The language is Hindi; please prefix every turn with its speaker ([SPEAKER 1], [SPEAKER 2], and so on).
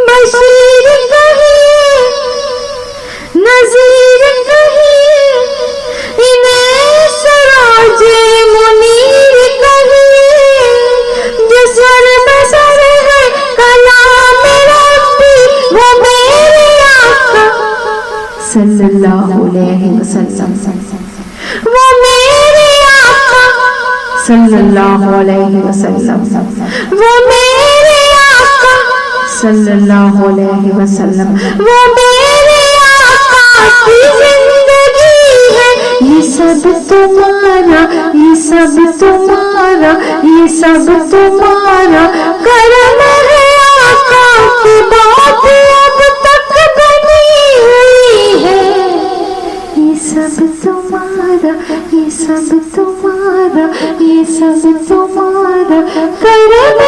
[SPEAKER 1] बशीर कहिए नज़ीर कहिए, इन्हें सराजे मुनीर कहिए, जो सर बसर है कलाम रब्बी वो मेरे आका सल्लल्लाहु अलैहि वसल्लम, वो मेरे आका सल्लल्लाहु अलैहि वसल्लम, वो मेरे आका सल्लल्लाहु अलैहि वसल्लम, वो मेरे आका की जिंदगी है। ये सब तुम्हारा, ये सब तुम्हारा, ये सब तुम्हारा करम है आका की बात अब तक बनी हुई है। ये सब तुम्हारा, ये सब तुम्हारा, ये सब तुम्हारा करम